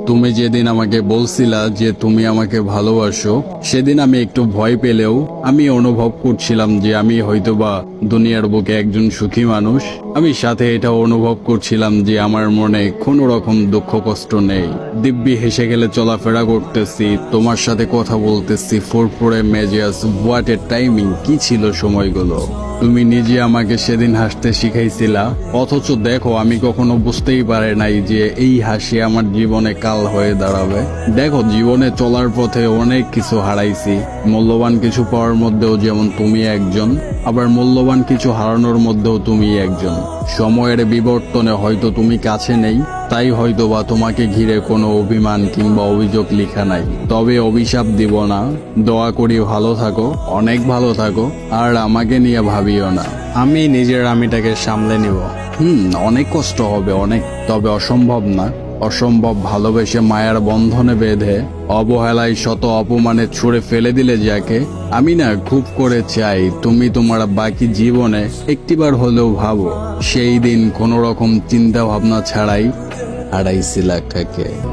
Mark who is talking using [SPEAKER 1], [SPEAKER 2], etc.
[SPEAKER 1] তুমি যেদিন আমাকে বলছিলা যে তুমি আমাকে ভালোবাসো, সেদিন আমি একটু ভয় পেলেও আমি অনুভব করছিলাম যে আমি হয়তোবা দুনিয়ার বুকে একজন সুখী মানুষ। আমি সাথে এটা অনুভব করছিলাম যে আমার মনে কোনো রকম দুঃখ কষ্ট নেই। দিব্যি হেসে গেলে চলাফেরা করতেছি, তোমার সাথে কথা বলতেছি, ফুরফুরে মেজাজ। What a timing! কি ছিল সময়গুলো! তুমি নিজে আমাকে সেদিন হাসতে শিখাইছিলা, অথচ দেখো আমি কখনো বুঝতেই পারে নাই যে এই হাসি আমার জীবনে কাল হয়ে দাঁড়াবে। দেখো, জীবনে চলার পথে অনেক কিছু হারাইছি। মূল্যবান কিছু পাওয়ার মধ্যেও যেমন তুমি একজন, আবার মূল্যবান কিছু হারানোর মধ্যেও তুমি একজন। সময়ের বিবর্তনে হয়তো তুমি কাছে নেই, তাই হয়তো বা তোমাকে ঘিরে কোনো অভিমান কিংবা অভিযোগ লেখা নাই। তবে অভিশাপ দিব না, দোয়া করি ভালো থাকো, অনেক ভালো থাকো, আর আমাকে নিয়ে ভাবিও না। আমি নিজের আমিটাকে সামলে নিব। অনেক কষ্ট হবে, অনেক, তবে অসম্ভব না। অসম্ভব ভালোবেসে মায়ার বন্ধনে বেঁধে অবহেলায় শত অপমানে ছুঁড়ে ফেলে দিলে যাকে, আমি না খুব করে চাই তুমি তোমার বাকি জীবনে একটিবার হলেও ভাবো সেই দিন কোনো রকম চিন্তা ভাবনা ছাড়াই হারাইছিলা কাকে।